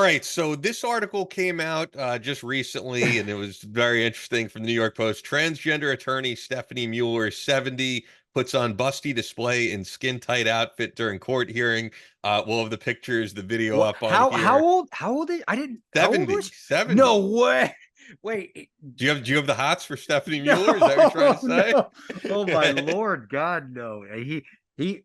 right, so this article came out just recently, and it was very interesting from the New York Post. Transgender attorney Stephanie Mueller, 70, puts on busty display in skin-tight outfit during court hearing. We'll have the pictures, the video What? up on here. How old? I didn't. How old was 70, she? 70. No way. Wait. Do you have the hots for Stephanie No, Mueller? Is that what you're trying to say? no. Oh my Lord, God, no. He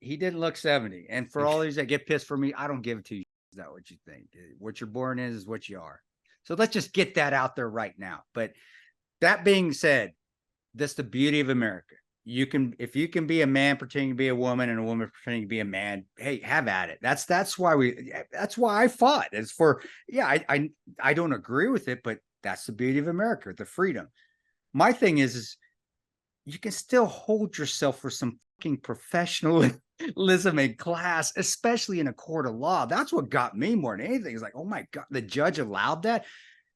didn't look 70. And for all these that get pissed for me, I don't give it to you. Is that what you think? What you're born is what you are. So let's just get that out there right now. But that being said, that's the beauty of America. If you can be a man pretending to be a woman and a woman pretending to be a man, hey, have at it. That's why I fought. It's for, yeah, I don't agree with it, but that's the beauty of America, the freedom. My thing is you can still hold yourself for some fucking professionalism in class, especially in a court of law. That's what got me more than anything. Is like, oh my God, the judge allowed that.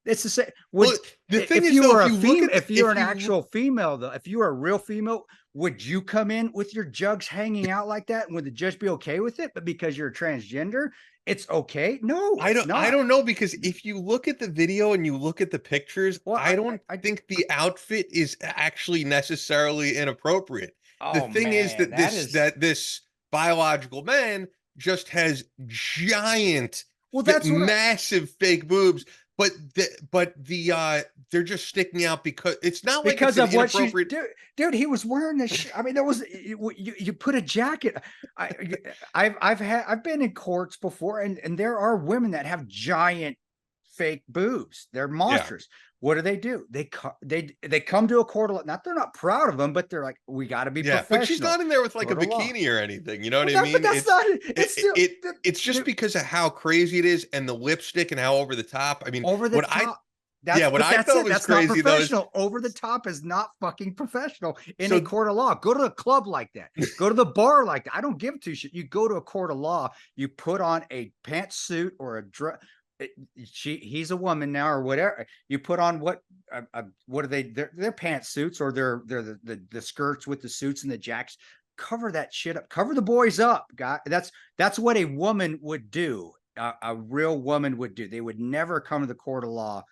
It's the same. Well, the thing If is, you though, were if a you look female, at if you're an actual female, though, if you were a real female, would you come in with your jugs hanging out like that? And would the judge be okay with it? But because you're a transgender, it's okay? No, I it's don't I not. don't know, because if you look at the video and you look at the pictures, Well, I don't think the outfit is actually necessarily inappropriate. The oh thing is man, that that this is that this biological man just has giant, well. That's what massive fake boobs, but they're just sticking out because it's not like it's because an of what she inappropriate. dude, he was wearing this. I mean, there was you put a jacket. I I've been in courts before, and there are women that have giant fake boobs. They're Yeah. monsters. What do? They come to a court of law. Not they're not proud of them, but they're like, we got to be Yeah, but she's professional. not in there with like a Court of law. bikini or anything. You know what Well, I but mean? that's not it. It's still It's just because of how crazy it is, and the lipstick and how over the top. I mean, over the top. what I That's thought it. was That's not crazy though is, professional. Over the top is not fucking professional in a so court of law. Go to a club like that. Go to the bar like that. I don't give two shit. You go to a court of law. You put on a pantsuit or a dress. He's a woman now or whatever. You put on what are they? They're pantsuits, or they're the skirts with the suits and the jacks. Cover that shit up. Cover the boys up, guy. That's what a woman would do. A real woman would do. They would never come to the court of law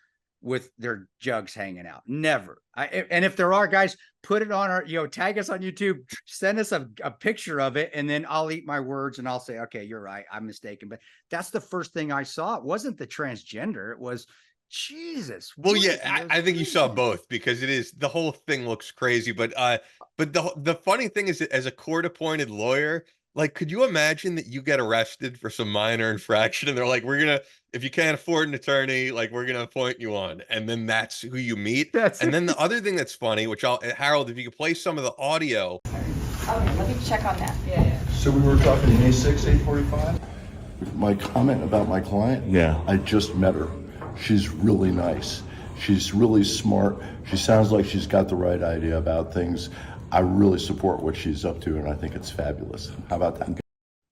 with their jugs hanging out. Never. And if there are, guys, put it on our, tag us on YouTube, send us a picture of it, and then I'll eat my words and I'll say, okay, you're right, I'm mistaken. But that's the first thing I saw. It wasn't the transgender. It was, Jesus. well, yeah, I think you saw both, because the whole thing looks crazy. But the funny thing is that as a court-appointed lawyer, like, could you imagine that you get arrested for some minor infraction and they're like, if you can't afford an attorney, like, we're gonna appoint you on, and then that's who you meet. That's And then the other thing that's funny, which Harold, if you could play some of the audio. Okay, let me check on that. Yeah. So we were talking May 6, 8:45? My comment about my client? Yeah. I just met her. She's really nice. She's really smart. She sounds like she's got the right idea about things. I really support what she's up to, and I think it's fabulous. How about that?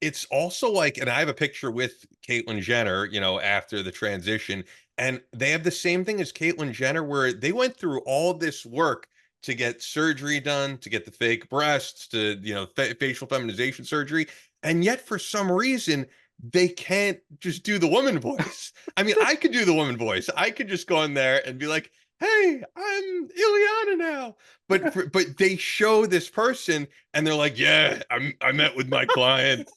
It's also like, and I have a picture with Caitlyn Jenner, after the transition, and they have the same thing as Caitlyn Jenner, where they went through all this work to get surgery done, to get the fake breasts, to, facial feminization surgery. And yet for some reason, they can't just do the woman voice. I mean, I could do the woman voice. I could just go in there and be like, hey, I'm Ileana now. But they show this person and they're like, yeah, I met with my client.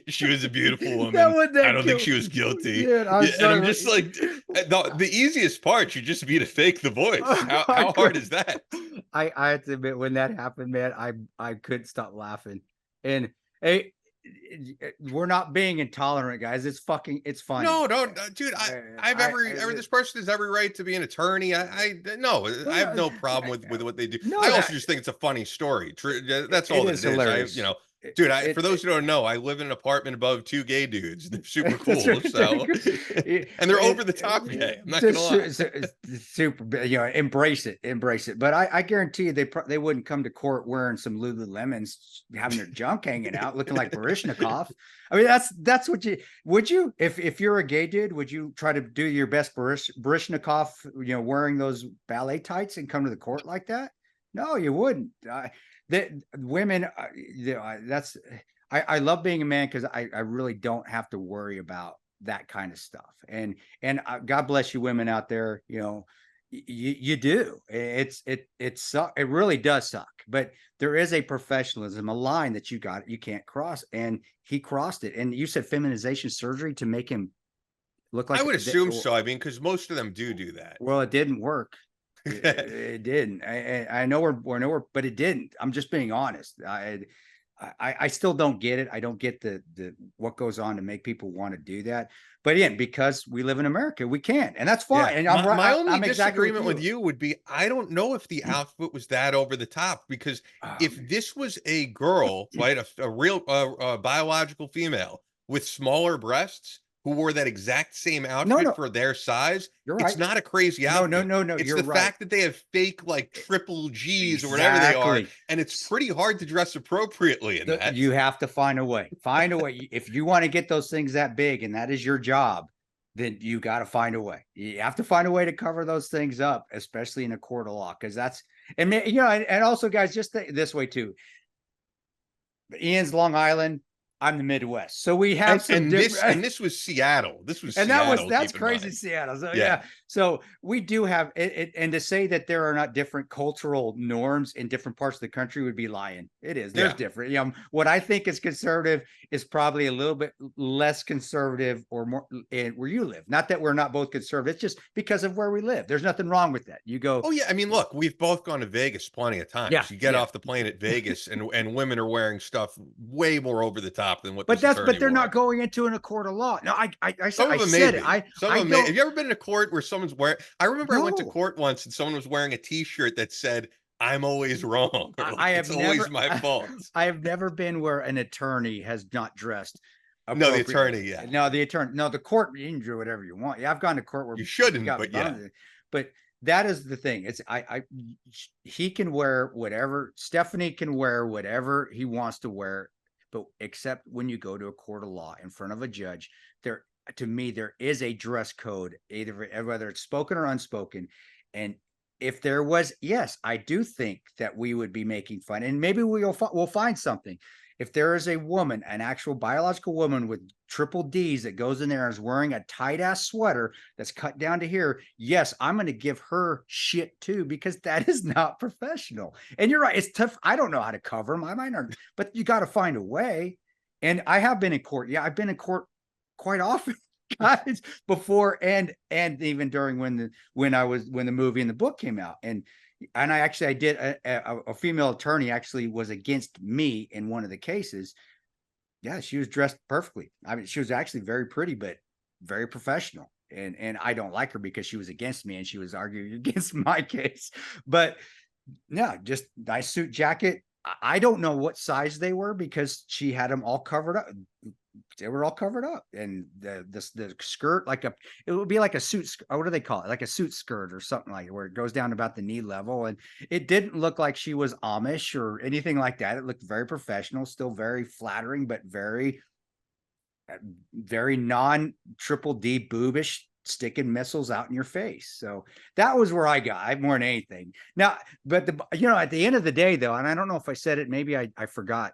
She was a beautiful woman. I don't think she was guilty. Dude, And I'm just like, the easiest part, you just be to fake the voice. How hard is that? I have to admit, when that happened, man, I couldn't stop laughing. And we're not being intolerant, guys. It's funny. No, dude. This person has every right to be an attorney. No, I have no problem with what they do. No, I also just think it's a funny story. That's all it is it is. hilarious. Dude, for those who don't know, I live in an apartment above two gay dudes. They're super cool. So, and they're over the top gay. I'm not gonna lie. Super, embrace it. But I guarantee you, they wouldn't come to court wearing some Lululemons, having their junk hanging out, looking like Barishnikov. I mean, that's what would you, if you're a gay dude, would you try to do your best Barishnikov, wearing those ballet tights and come to the court like that? No, you wouldn't. The women, I love being a man because I really don't have to worry about that kind of stuff. And God bless you women out there, you know, you do. It really does suck, but there is a professionalism, a line that you can't cross, and he crossed it. And you said feminization surgery to make him look like I would assume so. I mean, because most of them do that. well, it didn't work. It didn't. I know we're nowhere, but it didn't. I'm just being honest. I still don't get it. I don't get the what goes on to make people want to do that. But again, because we live in America, we can, and that's fine. Yeah. And I'm right. My only I'm disagreement exactly with you would be I don't know if the outfit was that over the top, because Oh, if man. this was a girl, right, a real biological female with smaller breasts who wore that exact same No, outfit no, for their size, you're it's right. not a crazy No, no, outfit. no, no. It's You're the right. fact that they have fake like triple G's or whatever they are, Exactly. and it's pretty hard to dress appropriately in that. You have to find a way. Find a way. If you want to get those things that big, and that is your job, then you got to find a way. You have to find a way to cover those things up, especially in a court of law, because that's and you know, and also guys, just this way too. Ian's Long Island. I'm the Midwest, so we have some different. And this was Seattle. This was And Seattle. that's keep in crazy, mind. Seattle. So Yeah. yeah, so we do have it, and to say that there are not different cultural norms in different parts of the country would be lying. It is. There's Yeah. different. You know, what I think is conservative is probably a little bit less conservative or more where you live. Not that we're not both conservative. It's just because of where we live. There's nothing wrong with that. You go. Oh yeah, I mean, look, we've both gone to Vegas plenty of times. Yeah, You get yeah. off the plane at Vegas, and women are wearing stuff way more over the top than what. But this but they're attorney not wore. going into a court of law. No, I Some I of them said may it. be. Some of them may. don't. Have you ever been in a court where someone's wearing? I remember I went to No. court once and someone was wearing a T-shirt that said, "I'm always wrong." Or, like, I have it's always never. my fault. I have never been where an attorney has not dressed No, the appropriately. attorney, yeah. No, the attorney. No, the court. You can do whatever you want. Yeah, I've gone to court where You shouldn't, got but yeah. bound- But that is the thing. It's he can wear whatever. Stephanie can wear whatever he wants to wear, but except when you go to a court of law in front of a judge, there to me there is a dress code, either whether it's spoken or unspoken, and if there was, yes, I do think that we would be making fun, and maybe we'll find something. If there is a woman, an actual biological woman with triple D's that goes in there and is wearing a tight ass sweater that's cut down to here, yes, I'm going to give her shit too, because that is not professional. And you're right, it's tough. I don't know how to cover them. I might not, but you got to find a way. And I have been in court. Yeah, I've been in court quite often, guys, before and even during when the movie and the book came out. And I did a female attorney actually was against me in one of the cases. Yeah, she was dressed perfectly. I mean, she was actually very pretty, but very professional. And I don't like her because she was against me and she was arguing against my case. But no, just nice suit jacket. I don't know what size they were because she had them all covered up. They were all covered up, and the skirt, it would be like a suit. What do they call it? Like a suit skirt or something like it, where it goes down about the knee level. And it didn't look like she was Amish or anything like that. It looked very professional, still very flattering, but very non triple D boobish, sticking missiles out in your face. So that was where I got more than anything. Now, but at the end of the day, though, and I don't know if I said it, maybe I forgot.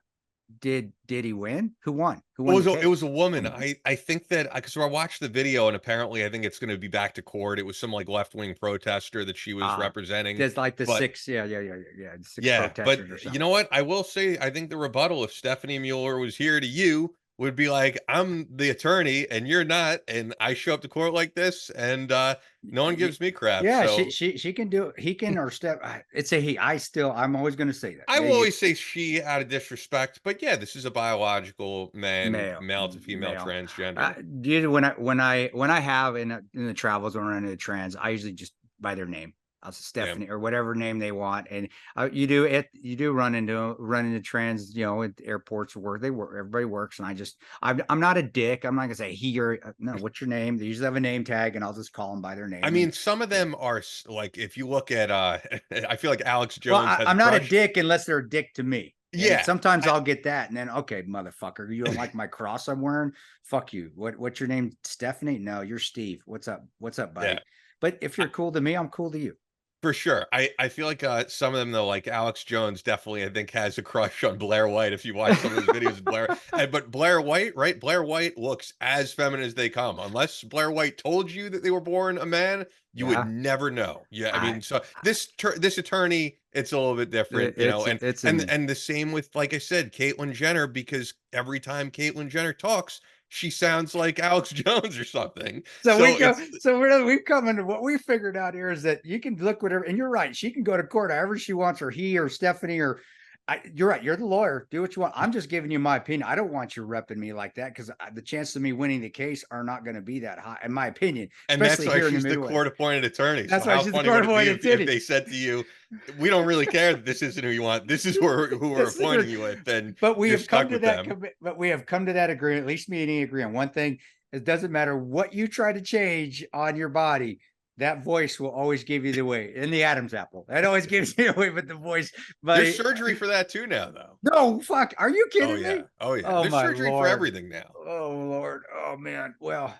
Did he win? Who won? Who won? It was a woman. I think that because I watched the video and apparently I think it's going to be back to court. It was some like left-wing protester that she was representing. There's like the but, six, yeah. Six but you know what? I will say I think the rebuttal if Stephanie Mueller was here to you would be like, I'm the attorney and you're not, and I show up to court like this, and no one gives me crap. Yeah, so. she can do it. He can or Steph. It's a he. I'm always going to say that. I will always say she out of disrespect, but yeah, this is a biological man, male to female, transgender. When I have in the travels when I'm in the trans, I usually just by their name. I'll say Stephanie or whatever name they want, and you do run into trans, at airports where everybody works, and I'm not a dick. I'm not gonna say he or no. What's your name? They usually have a name tag, and I'll just call them by their name. I mean, some of them are like, if you look at, I feel like Alex Jones. Well, I'm not a dick unless they're a dick to me. And yeah. Sometimes I'll get that, and then okay, motherfucker, you don't like my cross I'm wearing? Fuck you. What's your name? Stephanie? No, you're Steve. What's up? What's up, buddy? Yeah. But if you're cool to me, I'm cool to you. For sure. I feel like, some of them though, like Alex Jones definitely, I think, has a crush on Blair White if you watch some of his videos of Blair but Blair White, right? Blair White looks as feminine as they come. Unless Blair White told you that they were born a man, you would Yeah. never know. Yeah, I I, mean, so this attorney, it's a little bit different, it's an and the same with, like I said, Caitlyn Jenner, because every time Caitlyn Jenner talks, she sounds like Alex Jones or something. So we So go. it's We've come into what we figured out here is that you can look whatever, and you're right. She can go to court however she wants, or he, or Stephanie, or you're right. You're the lawyer. Do what you want. I'm just giving you my opinion. I don't want you repping me like that because the chances of me winning the case are not going to be that high, in my opinion. And that's Especially why here in the she's the Midwest. court-appointed attorney. That's So why how she's the funny would it be court-appointed if attorney. they said to you, "We don't really care that this isn't who you want. This is who we're This is your- appointing you with," and But we you're have come stuck to with that. them. But we have come to that agreement. At least me and he agree on one thing: it doesn't matter what you try to change on your body. That voice will always give you the way. In the Adam's apple, that always gives you the way. But the voice, but There's surgery for that too now, though. no, fuck. Are you Oh kidding yeah, me? oh yeah. Oh There's my surgery for Lord. everything now. Oh Lord. Oh man. Well,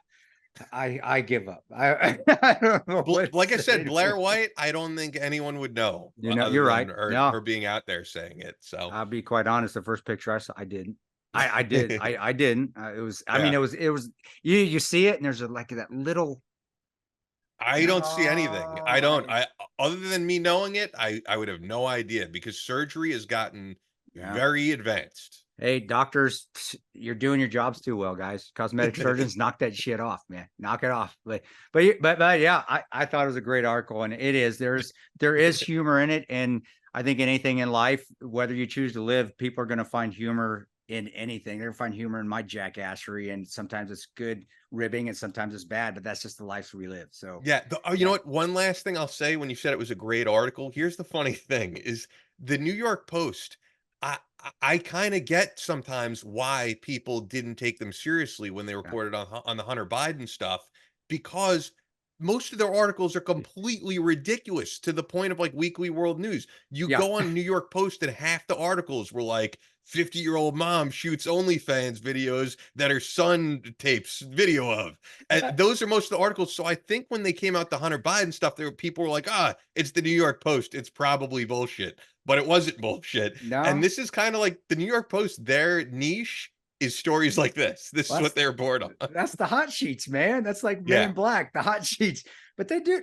I give up. I don't know. What Like I to said, say Blair to- White, I don't think anyone would know, You know, other you're than right. her, No. her being out there saying it. So I'll be quite honest. The first picture I saw, I didn't. I did. I didn't. It was. I mean, Yeah. it was. You see it, and there's like that little. I don't see anything. I No, don't. I other than me knowing it, I would have no idea because surgery has gotten Yeah. very advanced. Hey, doctors, you're doing your jobs too well, guys. Cosmetic surgeons, knock that shit off, man. Knock it off. But yeah, I thought it was a great article, and it is. There is humor in it, and I think anything in life, whether you choose to live, people are going to find humor in anything. They're going to find humor in my jackassery, and sometimes it's good ribbing, and sometimes it's bad. But that's just the life we live. So Yeah. You know what? One last thing I'll say when you said it was a great article. Here's the funny thing: is the New York Post. I kind of get sometimes why people didn't take them seriously when they reported on the Hunter Biden stuff, because most of their articles are completely ridiculous to the point of like Weekly World News. You Yeah. go on New York Post and half the articles were like 50-year-old mom shoots OnlyFans videos that her son tapes video of. And those are most of the articles. So I think when they came out the Hunter Biden stuff, people were like, it's the New York Post. It's probably bullshit. But it wasn't bullshit. No. And this is kind of like the New York Post, their niche is stories like this. This is what they're bored on. That's the hot sheets, man. That's like Men Yeah. in Black, the hot sheets. But they do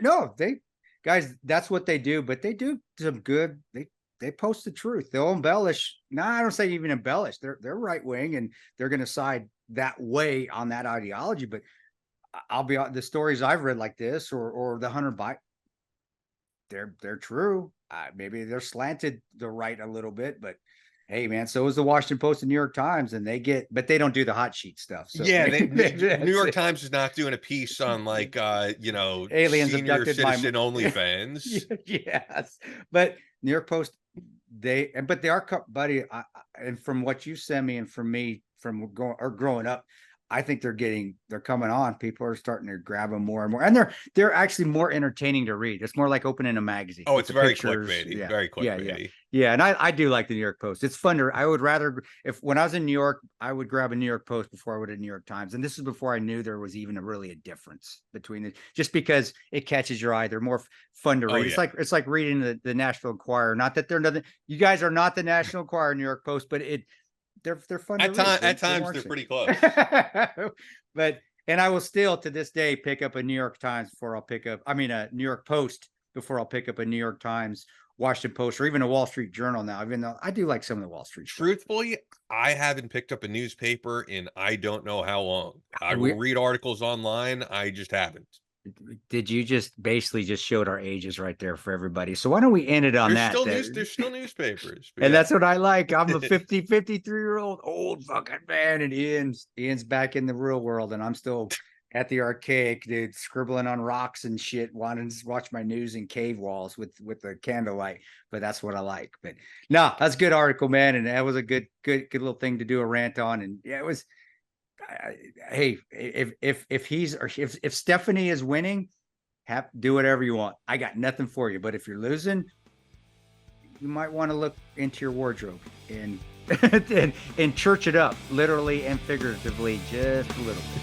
guys, that's what they do. But they do some good. They post the truth. They'll embellish. No, I don't say even embellish. They're right wing, and they're going to side that way on that ideology. But I'll be the stories I've read like this, or the Hunter Biden, they're true. Maybe they're slanted the right a little bit, but hey, man, so is the Washington Post and New York Times, and but they don't do the hot sheet stuff. So Yeah, maybe New York Times is not doing a piece on like aliens senior abducted citizen my OnlyFans. Yes, but New York Post, but they are, buddy. And from what you send me, and from me, from growing up, I think they're coming on. People are starting to grab them more and more, and they're actually more entertaining to read. It's more like opening a magazine. Oh, with it's the very pictures. clickbaity. Very clickbaity. Yeah, and I do like the New York Post. It's fun I would rather, when I was in New York, I would grab a New York Post before I would a New York Times. And this is before I knew there was even really a difference between it, just because it catches your eye. They're more fun to read. Yeah. It's like reading the National Enquirer. Not that they're nothing. You guys are not the National Enquirer, New York Post, but they're fun to read. At times they're pretty close. And I will still to this day pick up a New York Times before I'll pick up, a New York Post before I'll pick up a New York Times, Washington Post, or even a Wall Street Journal now, even though I do like some of the Wall Street stuff. Truthfully, I haven't picked up a newspaper in I don't know how long. I will read articles online. I just haven't. Did you just basically just showed our ages right there for everybody? So why don't we end it on that? There's still newspapers. And that's what I like. I'm a 53-year-old old fucking man, and Ian's back in the real world, and I'm still at the archaic, dude, scribbling on rocks and shit, wanting to watch my news in cave walls with the candlelight. But that's what I like. But no, that's a good article, man, and that was a good little thing to do a rant on. And yeah, it was. Hey, if Stephanie is winning, do whatever you want. I got nothing for you. But if you're losing, you might want to look into your wardrobe and and church it up, literally and figuratively, just a little bit.